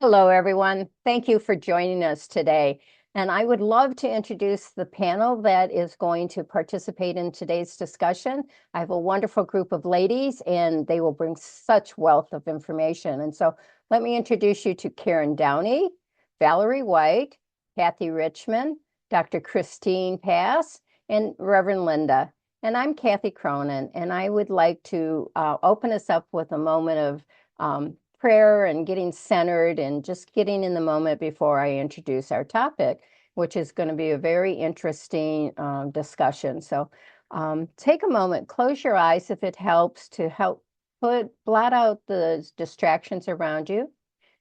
Hello, everyone. Thank you for joining us today. And I would love to introduce the panel that is going to participate in today's discussion. I have a wonderful group of ladies, and they will bring such wealth of information. And so let me introduce you to Karen Downey, Valerie White, Cathy Richman, Dr. Kristine Pass, and Reverend Linda. And I'm Kathy Cronin, and I would like to open us up with a moment of prayer and getting centered and just getting in the moment before I introduce our topic, which is going to be a very interesting discussion. So take a moment, close your eyes if it helps to help blot out the distractions around you.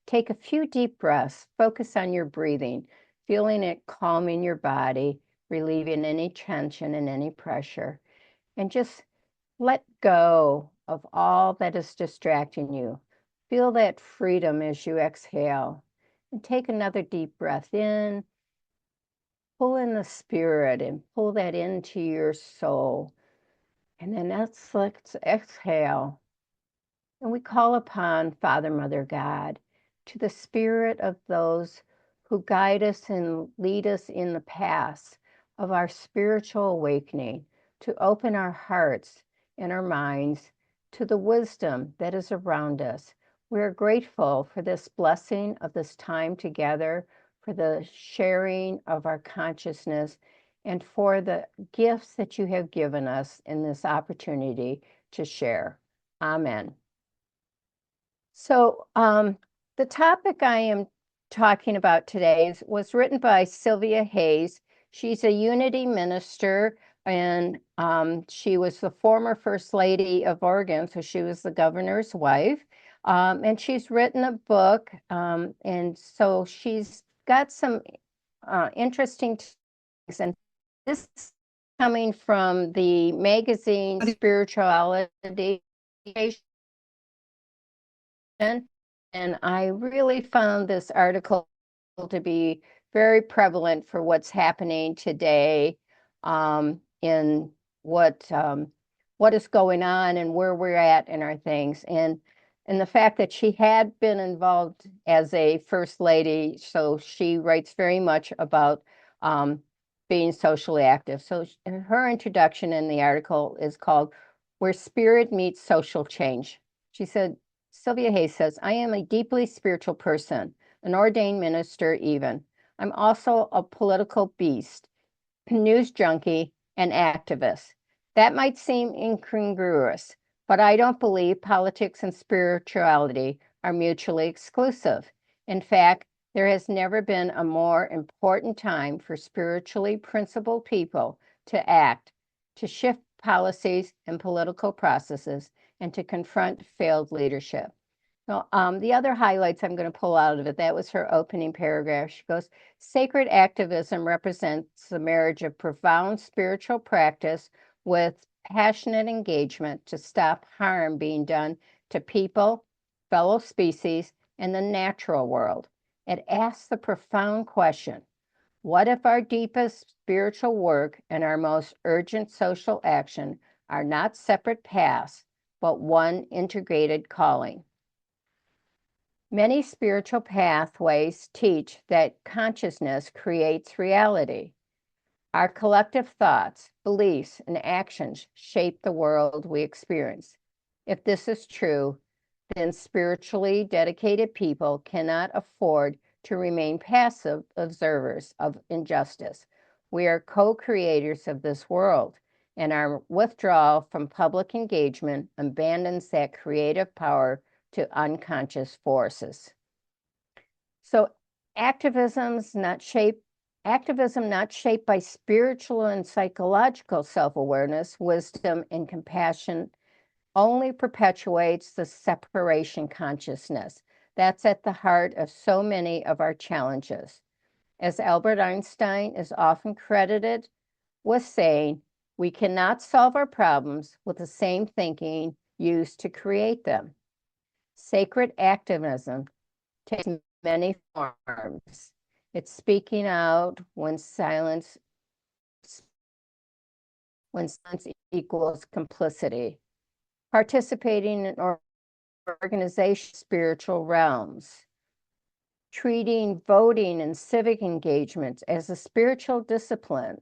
Take a few deep breaths, focus on your breathing, feeling it calming your body, relieving any tension and any pressure, and just let go of all that is distracting you. Feel that freedom as you exhale. And take another deep breath in. Pull in the spirit and pull that into your soul. And then let's exhale. And we call upon Father, Mother, God, to the spirit of those who guide us and lead us in the paths of our spiritual awakening, to open our hearts and our minds to the wisdom that is around us. We are grateful for this blessing of this time together, for the sharing of our consciousness, and for the gifts that you have given us in this opportunity to share. Amen. So the topic I am talking about today was written by Cylvia Hayes. She's a Unity minister, and she was the former First Lady of Oregon, so she was the governor's wife. And she's written a book, and so she's got some interesting things. And this is coming from the magazine Spirituality, and I really found this article to be very prevalent for what's happening today, in what is going on and where we're at in our things. And the fact that she had been involved as a first lady, so she writes very much about being socially active. So her introduction in the article is called Where Spirit Meets Social Change. She said, Cylvia Hayes says, I am a deeply spiritual person, an ordained minister even. I'm also a political beast, news junkie, and activist. That might seem incongruous, but I don't believe politics and spirituality are mutually exclusive. In fact, there has never been a more important time for spiritually principled people to act, to shift policies and political processes, and to confront failed leadership. Well, the other highlights I'm going to pull out of it, that was her opening paragraph. She goes, sacred activism represents the marriage of profound spiritual practice with passionate engagement to stop harm being done to people, fellow species, and the natural world. It asks the profound question, what if our deepest spiritual work and our most urgent social action are not separate paths, but one integrated calling? Many spiritual pathways teach that consciousness creates reality. Our collective thoughts, beliefs, and actions shape the world we experience. If this is true, then spiritually dedicated people cannot afford to remain passive observers of injustice. We are co-creators of this world, and our withdrawal from public engagement abandons that creative power to unconscious forces. So activism not shaped by spiritual and psychological self-awareness, wisdom, and compassion only perpetuates the separation consciousness that's at the heart of so many of our challenges. As Albert Einstein is often credited with saying, we cannot solve our problems with the same thinking used to create them. Sacred activism takes many forms. It's speaking out when silence equals complicity, participating in organization spiritual realms, treating voting and civic engagements as a spiritual disciplines,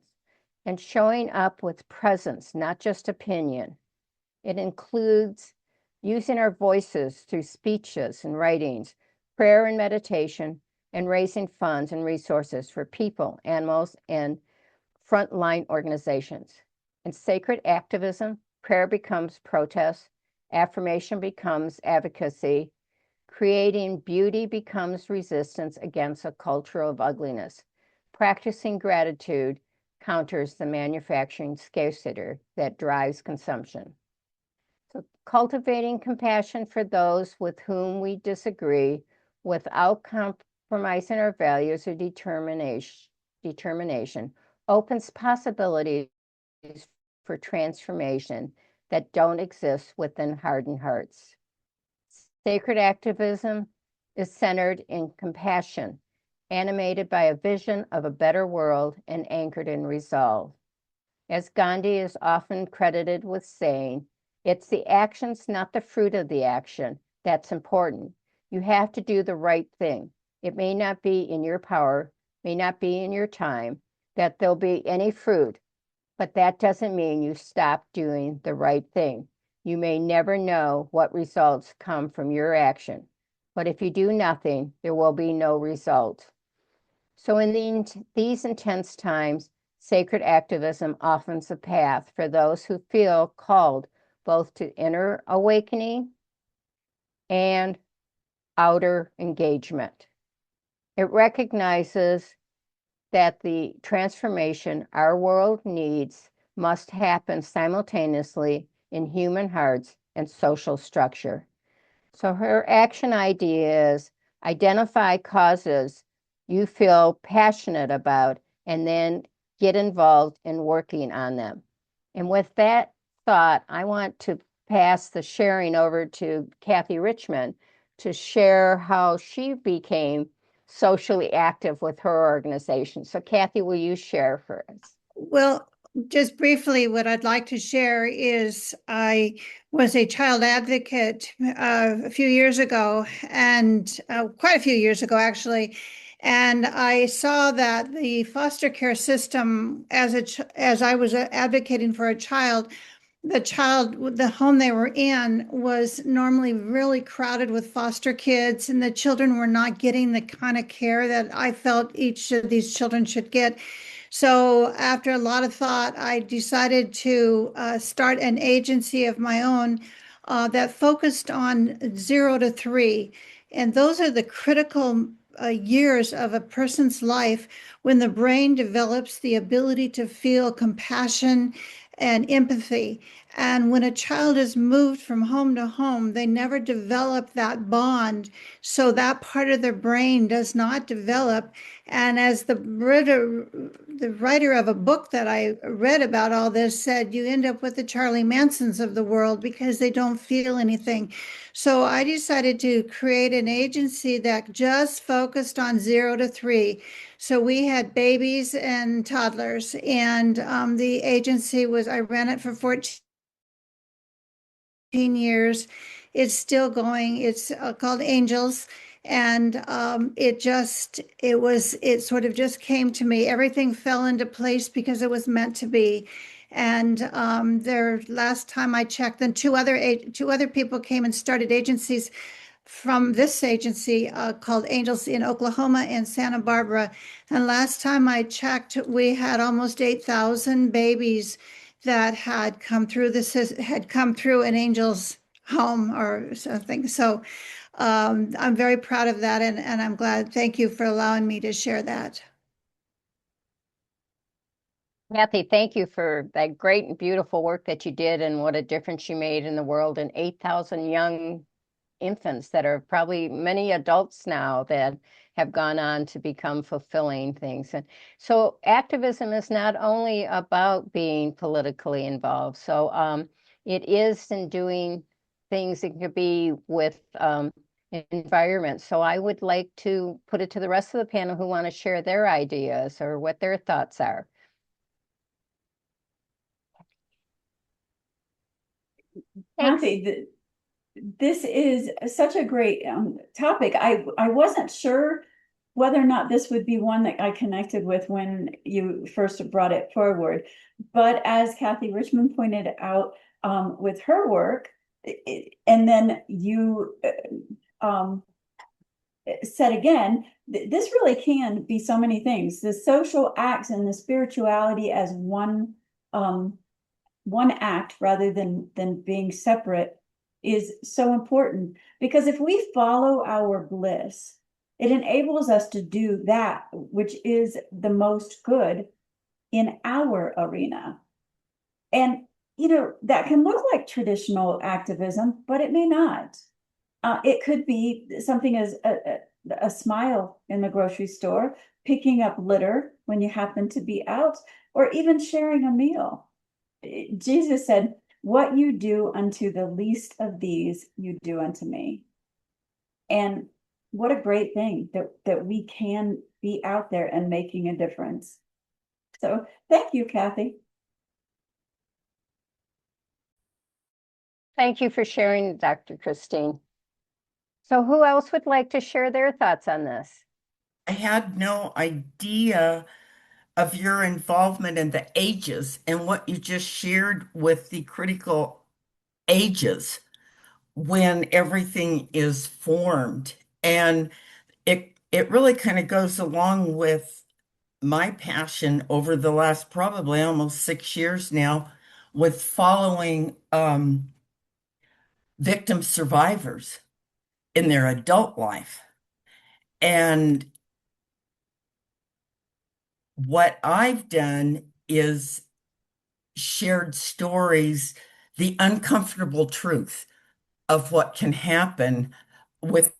and showing up with presence, not just opinion. It includes using our voices through speeches and writings, prayer and meditation, and raising funds and resources for people, animals, and frontline organizations. In sacred activism, prayer becomes protest, affirmation becomes advocacy, creating beauty becomes resistance against a culture of ugliness. Practicing gratitude counters the manufacturing scarcity that drives consumption. So cultivating compassion for those with whom we disagree without compromising our values or determination opens possibilities for transformation that don't exist within hardened hearts. Sacred activism is centered in compassion, animated by a vision of a better world and anchored in resolve. As Gandhi is often credited with saying, it's the actions, not the fruit of the action, that's important. You have to do the right thing. It may not be in your power, may not be in your time, that there'll be any fruit, but that doesn't mean you stop doing the right thing. You may never know what results come from your action, but if you do nothing, there will be no result. So in these intense times, sacred activism offers a path for those who feel called both to inner awakening and outer engagement. It recognizes that the transformation our world needs must happen simultaneously in human hearts and social structure. So her action idea is identify causes you feel passionate about and then get involved in working on them. And with that thought, I want to pass the sharing over to Cathy Richman to share how she became socially active with her organization. So Cathy, will you share for us? Well, just briefly, what I'd like to share is I was a child advocate a few years ago, and quite a few years ago, actually. And I saw that the foster care system, as I was advocating for a child, the home they were in was normally really crowded with foster kids, and the children were not getting the kind of care that I felt each of these children should get. So, after a lot of thought, I decided to start an agency of my own that focused on 0 to 3. And those are the critical years of a person's life when the brain develops the ability to feel compassion and empathy. And when a child is moved from home to home, they never develop that bond. So that part of their brain does not develop. And as the writer of a book that I read about all this said, you end up with the Charlie Mansons of the world because they don't feel anything. So I decided to create an agency that just focused on 0 to 3. So we had babies and toddlers, and the agency I ran it for 14 years. It's still going. It's called Angels. And it sort of just came to me. Everything fell into place because it was meant to be. And last time I checked, then two other people came and started agencies from this agency called Angels in Oklahoma and Santa Barbara. And last time I checked, we had almost 8,000 babies that had come through an Angel's home or something. So I'm very proud of that, and I'm glad. Thank you for allowing me to share that. Cathy, thank you for that great and beautiful work that you did and what a difference you made in the world, and 8,000 young infants that are probably many adults now that have gone on to become fulfilling things. And so activism is not only about being politically involved. So it is in doing things. It could be with environment. So I would like to put it to the rest of the panel who want to share their ideas or what their thoughts are. Thanks. Kathy, this is such a great topic. I wasn't sure whether or not this would be one that I connected with when you first brought it forward. But as Cathy Richman pointed out, with her work, and then you um, said again, this really can be so many things. The social acts and the spirituality as one act rather than being separate is so important, because if we follow our bliss, it enables us to do that which is the most good in our arena. And that can look like traditional activism, but it may not. It could be something as a smile in the grocery store, picking up litter when you happen to be out, or even sharing a meal. Jesus said, "What you do unto the least of these, you do unto me." And what a great thing that we can be out there and making a difference. So thank you, Cathy. Thank you for sharing, Dr. Kristine. So who else would like to share their thoughts on this? I had no idea of your involvement in the ages and what you just shared with the critical ages when everything is formed. And it really kind of goes along with my passion over the last probably almost 6 years now with following victim survivors in their adult life. And what I've done is shared stories, the uncomfortable truth of what can happen with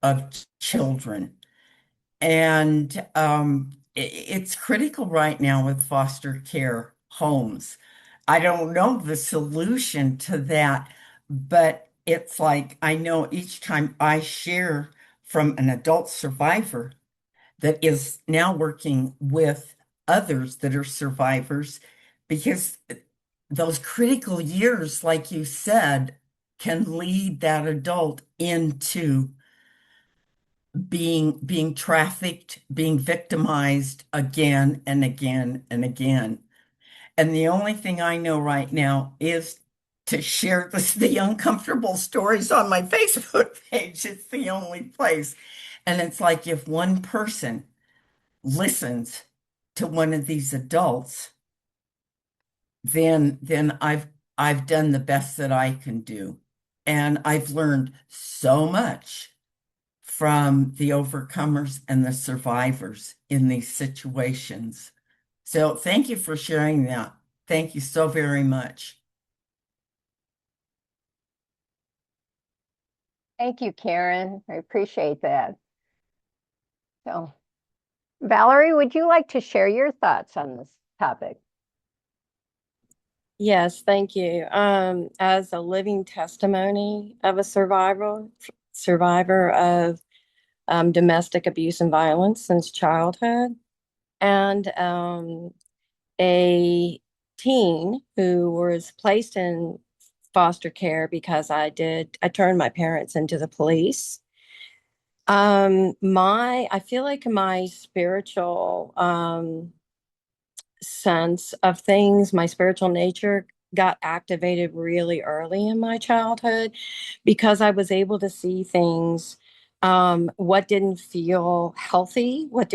of children. And it's critical right now with foster care homes. I don't know the solution to that, but it's like I know each time I share from an adult survivor that is now working with others that are survivors, because those critical years, like you said, can lead that adult into being trafficked, being victimized again and again and again. And the only thing I know right now is to share the uncomfortable stories on my Facebook page. It's the only place. And it's like if one person listens to one of these adults, then I've done the best that I can do. And I've learned so much from the overcomers and the survivors in these situations. So thank you for sharing that. Thank you so very much. Thank you, Karen. I appreciate that. So, Valerie, would you like to share your thoughts on this topic? Yes, thank you. As a living testimony of a survivor of domestic abuse and violence since childhood, and a teen who was placed in foster care because I turned my parents into the police. I feel like my spiritual sense of things, my spiritual nature got activated really early in my childhood because I was able to see things, what didn't feel healthy, what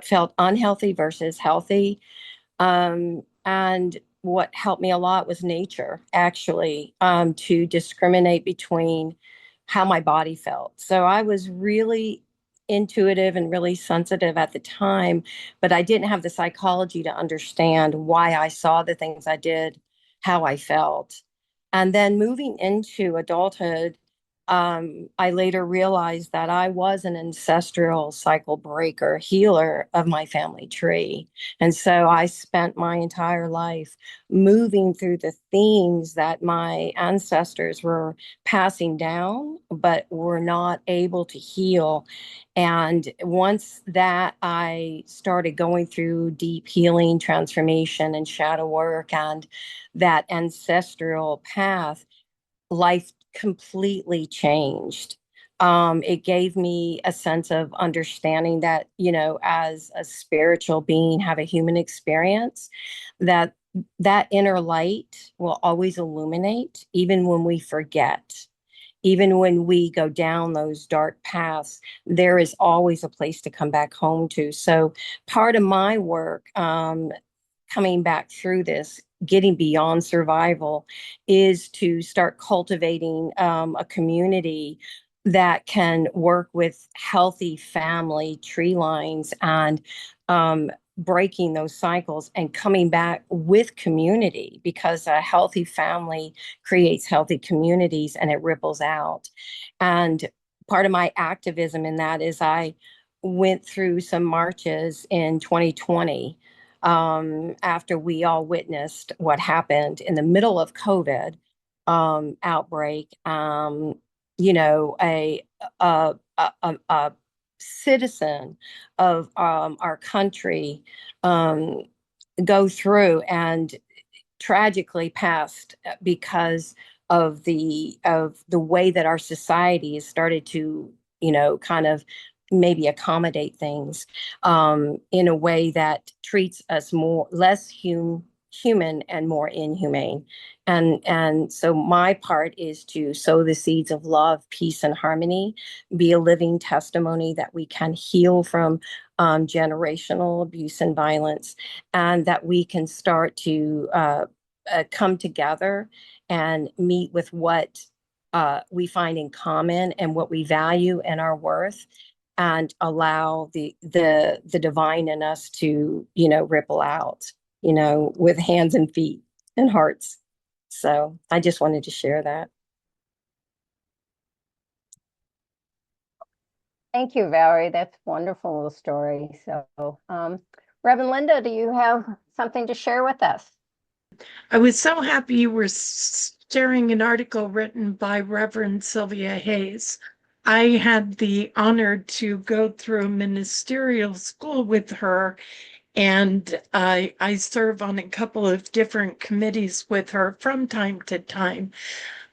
felt unhealthy versus healthy. And what helped me a lot was nature, actually, to discriminate between how my body felt. So I was really intuitive and really sensitive at the time, but I didn't have the psychology to understand why I saw the things I did, how I felt. And then moving into adulthood, I later realized that I was an ancestral cycle breaker, healer of my family tree. And so I spent my entire life moving through the themes that my ancestors were passing down, but were not able to heal. And once that I started going through deep healing, transformation, and shadow work, and that ancestral path, life completely changed. It gave me a sense of understanding that, as a spiritual being, have a human experience, that that inner light will always illuminate, even when we forget. Even when we go down those dark paths, there is always a place to come back home to. So, part of my work, coming back through this, getting beyond survival, is to start cultivating a community that can work with healthy family tree lines and breaking those cycles and coming back with community, because a healthy family creates healthy communities and it ripples out. And part of my activism in that is I went through some marches in 2020, after we all witnessed what happened in the middle of COVID outbreak. A citizen of our country um, go through and tragically passed because of the way that our society has started to, kind of maybe accommodate things in a way that treats us more less human and more inhumane. And so my part is to sow the seeds of love, peace, and harmony, be a living testimony that we can heal from generational abuse and violence, and that we can start to come together and meet with what we find in common and what we value and our worth, and allow the divine in us to, ripple out, with hands and feet and hearts. So I just wanted to share that. Thank you, Valerie. That's a wonderful little story. So, Reverend Linda, do you have something to share with us? I was so happy you were sharing an article written by Reverend Cylvia Hayes. I had the honor to go through ministerial school with her, and I serve on a couple of different committees with her from time to time.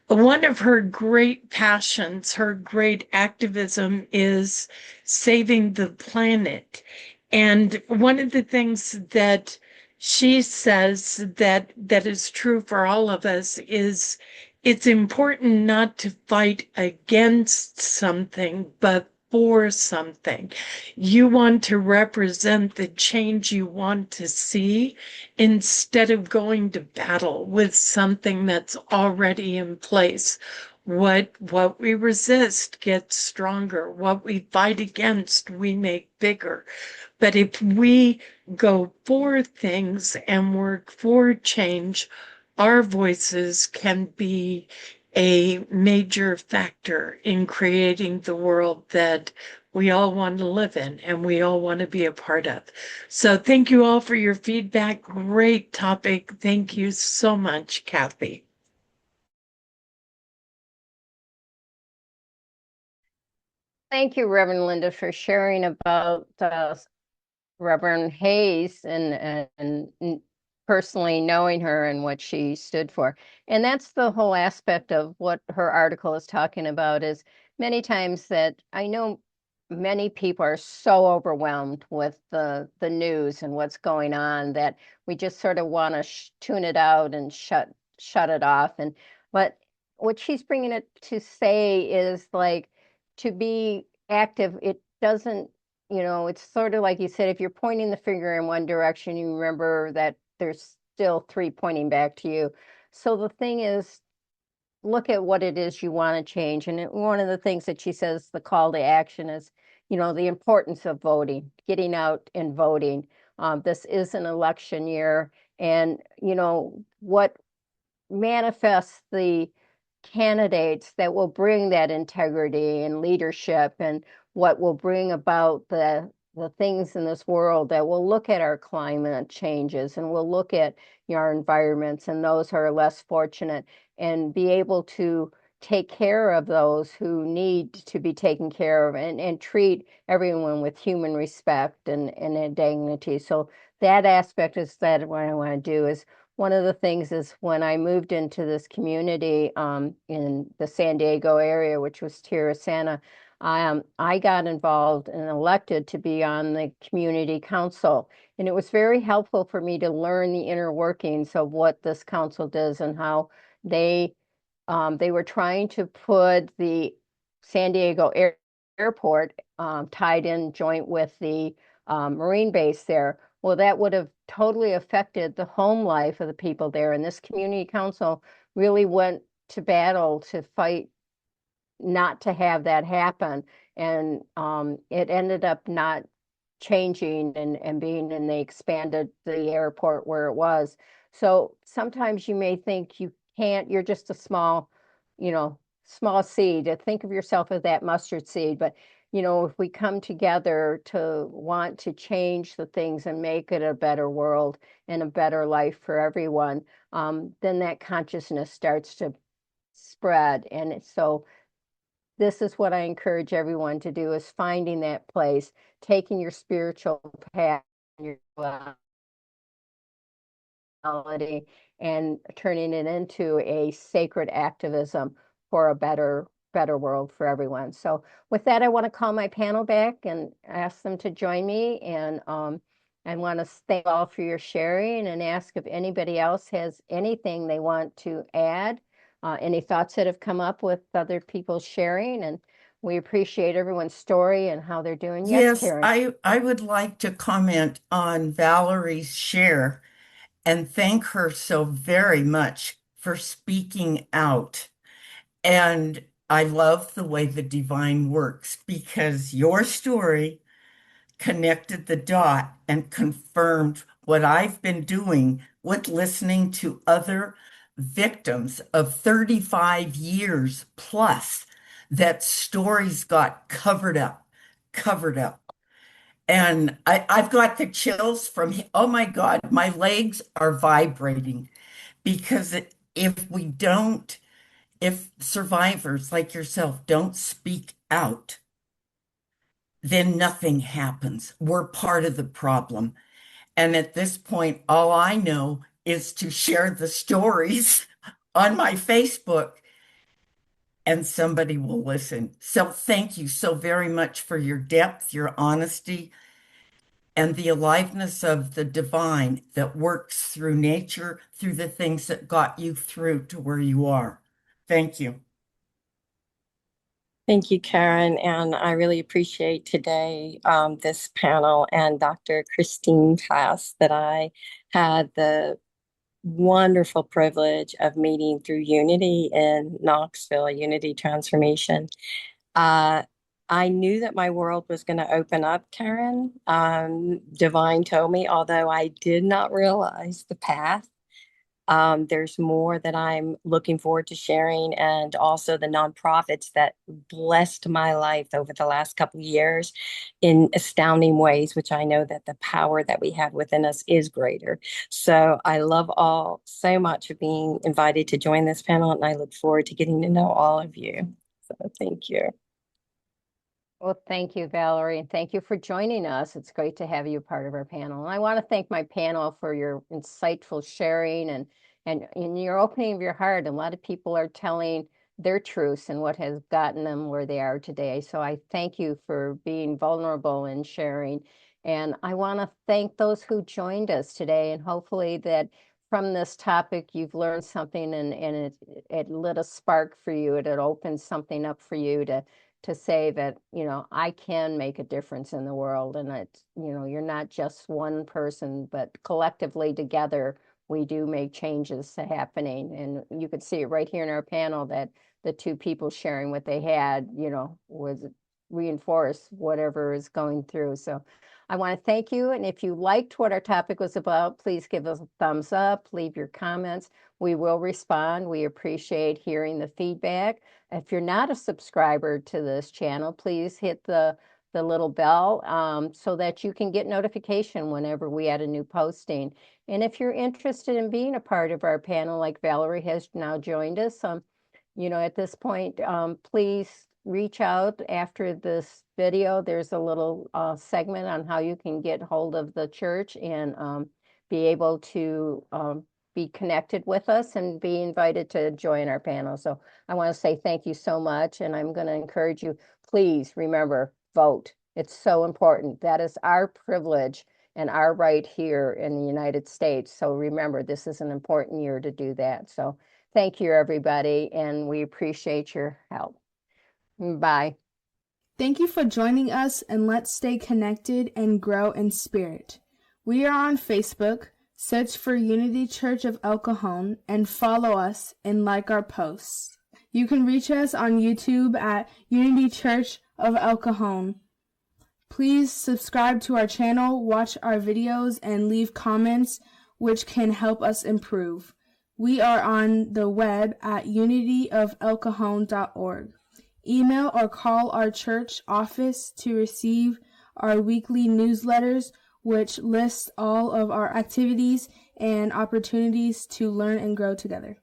One of her great passions, her great activism, is saving the planet. And one of the things that she says that is true for all of us is it's important not to fight against something, but for something. You want to represent the change you want to see instead of going to battle with something that's already in place. What we resist gets stronger. What we fight against, we make bigger. But if we go for things and work for change, our voices can be a major factor in creating the world that we all want to live in and we all want to be a part of. So thank you all for your feedback. Great topic. Thank you so much, Kathy. Thank you, Reverend Linda, for sharing about Reverend Hayes and personally knowing her and what she stood for. And that's the whole aspect of what her article is talking about, is many times that I know many people are so overwhelmed with the news and what's going on that we just sort of want to tune it out and shut it off. And but what she's bringing it to say is like, to be active, it doesn't, it's sort of like you said, if you're pointing the finger in one direction, you remember that there's still three pointing back to you. So the thing is, look at what it is you want to change. And one of the things that she says, the call to action is, the importance of voting, getting out and voting. This is an election year. And, what manifests the candidates that will bring that integrity and leadership, and what will bring about the things in this world that will look at our climate changes and will look at our environments and those who are less fortunate, and be able to take care of those who need to be taken care of, and treat everyone with human respect and dignity. So that aspect is that what I want to do is one of the things is when I moved into this community in the San Diego area, which was Tierra Santa, I got involved and elected to be on the community council. And it was very helpful for me to learn the inner workings of what this council does and how they they were trying to put the San Diego airport tied in joint with the Marine base there. Well, that would have totally affected the home life of the people there. And this community council really went to battle to fight not to have that happen. And it ended up not changing and being, and they expanded the airport where it was. So sometimes you may think you can't, you're just a small, small seed. Think of yourself as that mustard seed. But, if we come together to want to change the things and make it a better world and a better life for everyone, then that consciousness starts to spread. And so this is what I encourage everyone to do is finding that place, taking your spiritual path, your reality, and turning it into a sacred activism for a better world for everyone. So with that, I want to call my panel back and ask them to join me. And I want to thank all for your sharing and ask if anybody else has anything they want to add, any thoughts that have come up with other people sharing. And we appreciate everyone's story and how they're doing. Yes, Yes, Karen. I would like to comment on Valerie's share and thank her so very much for speaking out. And I love the way the divine works because your story connected the dot and confirmed what I've been doing with listening to other victims of 35 years plus that stories got covered up. And I've got the chills from, oh my God, my legs are vibrating because if survivors like yourself don't speak out, then nothing happens. We're part of the problem. And at this point, all I know is to share the stories on my Facebook and somebody will listen. So thank you so very much for your depth, your honesty, and the aliveness of the divine that works through nature, through the things that got you through to where you are. Thank you. Thank you, Karen. And I really appreciate today this panel and Dr. Kristine Pass that I had the wonderful privilege of meeting through Unity in Knoxville, Unity Transformation. I knew that my world was going to open up, Karen. Divine told me, although I did not realize the path. There's more that I'm looking forward to sharing, and also the nonprofits that blessed my life over the last couple of years in astounding ways, which I know that the power that we have within us is greater. So I love all so much for being invited to join this panel, and I look forward to getting to know all of you. So thank you. Well, thank you, Valerie, and thank you for joining us. It's great to have you part of our panel. And I want to thank my panel for your insightful sharing and in your opening of your heart. A lot of people are telling their truths and what has gotten them where they are today. So I thank you for being vulnerable and sharing. And I want to thank those who joined us today. And hopefully that from this topic, you've learned something and it lit a spark for you. It opened something up for you to say that, I can make a difference in the world. And that, you're not just one person, but collectively together, we do make changes to happening. And you could see it right here in our panel that the two people sharing what they had, was reinforce whatever is going through. So I want to thank you. And if you liked what our topic was about, please give us a thumbs up, leave your comments. We will respond. We appreciate hearing the feedback. If you're not a subscriber to this channel, please hit the little bell so that you can get notification whenever we add a new posting. And if you're interested in being a part of our panel, like Valerie has now joined us, at this point, please reach out after this video. There's a little segment on how you can get hold of the church and be able to be connected with us and be invited to join our panel. So I want to say thank you so much. And I'm going to encourage you, please remember, vote. It's so important. That is our privilege and our right here in the United States. So remember, this is an important year to do that. So thank you, everybody. And we appreciate your help. Bye. Thank you for joining us, and let's stay connected and grow in spirit. We are on Facebook. Search for Unity Church of El Cajon and follow us and like our posts. You can reach us on YouTube at Unity Church of El Cajon. Please subscribe to our channel, watch our videos, and leave comments which can help us improve. We are on the web at unityofelcajon.org. Email or call our church office to receive our weekly newsletters, which lists all of our activities and opportunities to learn and grow together.